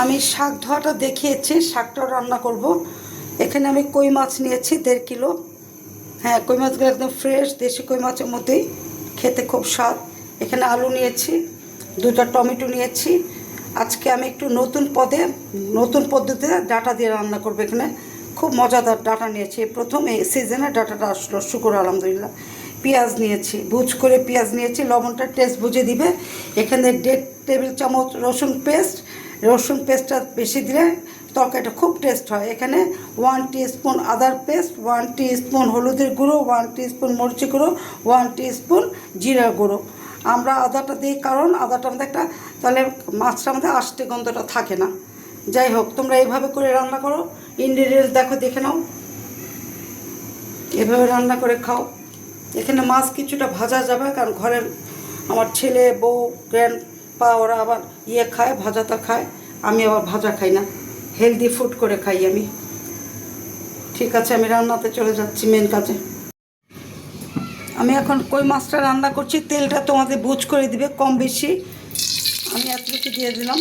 আমি শাক ধোয়াটা দেখিয়েছি, শাকটাও রান্না করব। এখানে আমি কই মাছ নিয়েছি 1.5 কিলো। হ্যাঁ, কই মাছগুলো একদম ফ্রেশ দেশি কই মাছের মতোই, খেতে খুব স্বাদ। এখানে আলু নিয়েছি, 2টা টমেটো নিয়েছি। আজকে আমি একটু নতুন পদ্ধতিতে ডাঁটা দিয়ে রান্না করবো। এখানে খুব মজাদার ডাঁটা নিয়েছি, প্রথম এই সিজনে ডাঁটাটা আসলো, শুকর আলহামদুলিল্লাহ। পেঁয়াজ নিয়েছি, ভুজ করে পেঁয়াজ নিয়েছি, লবণটা টেস্ট বুঝে দিবে। এখানে 1.5 টেবিল চামচ রসুন পেস্টটা বেশি দিলে তরকারিটা খুব টেস্ট হয়। এখানে 1 টিস্পুন আদার পেস্ট, 1 টিস্পুন হলুদের গুঁড়ো, 1 টিস্পুন মরিচের গুঁড়ো, 1 টিস্পুন জিরা গুঁড়ো। আমরা আদাটা দিই কারণ আদাটা আমাদের একটা, তাহলে মাছটার মধ্যে আষ্টে গন্ধটা থাকে না। যাই হোক, তোমরা এইভাবে করে রান্না করো। ইনগ্রিডিয়েন্টস দেখে নাও, এভাবে রান্না করে খাও। এখানে মাছ কিছুটা ভাজা যাবে, কারণ ঘরের আমার ছেলে বউ গ্র্যান্ডপা ওরা আবার খায়, ভাজাটা খায়। আমি আবার ভাজা খাই না, হেলদি ফুড করে খাই আমি। ঠিক আছে, আমি রান্নাতে চলে যাচ্ছি মেন কাজে। আমি এখন কই মাছটা রান্না করছি। তেলটা তোমাদের বুঝ করে দিবে কম বেশি, আমি এতটুকু দিয়ে দিলাম।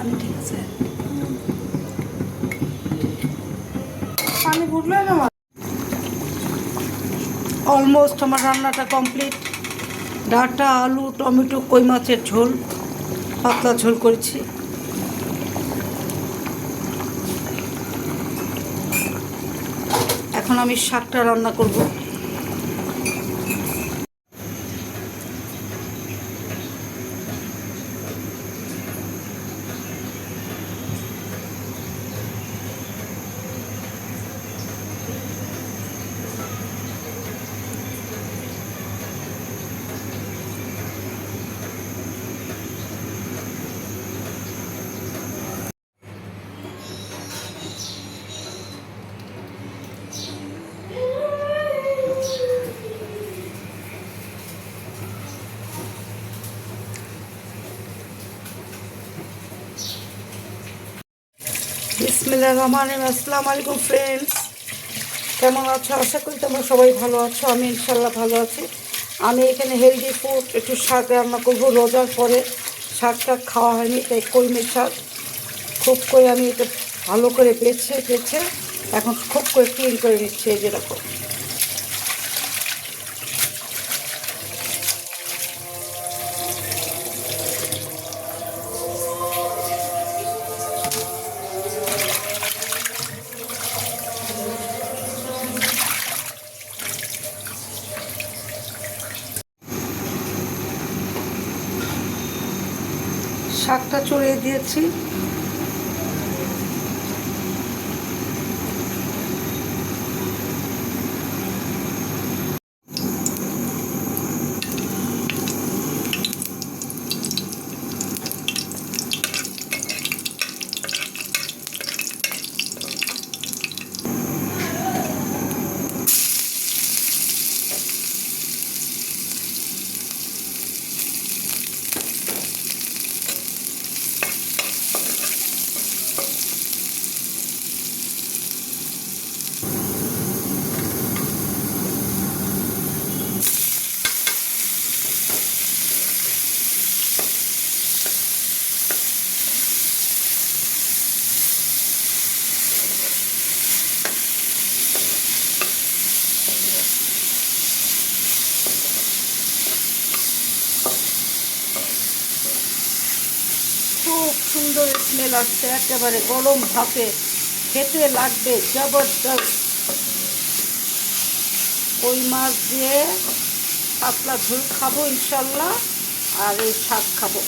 আমি ঠিক আছে, পানি ফুটলো না। অলমোস্ট আমার রান্নাটা কমপ্লিট। ডাঁটা, আলু, টমেটো, কই মাছের ঝোল, পাতলা ঝোল করেছি। এখন আমি শাকটা রান্না করব। বিসমিল্লাহির রহমানির রহিম। আসসালামু আলাইকুম ফ্রেন্ডস, কেমন আছো? আশা করি তোমরা সবাই ভালো আছো। আমি ইনশাল্লাহ ভালো আছি। আমি এখানে হেলদি ফুড একটু শাক রান্না করবো। রোজার পরে শাকটা খাওয়া হয়নি, তাই কলমি শাক খুব করে আমি এটা ভালো করে বেছে এখন খুব করে ক্লিন করে নিচ্ছি, এই যেরকম। শাকটা চড়িয়ে দিয়েছি। খুব সুন্দর স্মেল আসছে, একেবারে গরম ভাপে খেতে লাগবে জবরদস্ত। কই মাছ দিয়ে পাতলা ঝোল খাবো ইনশাল্লাহ, আর এই শাক খাবো।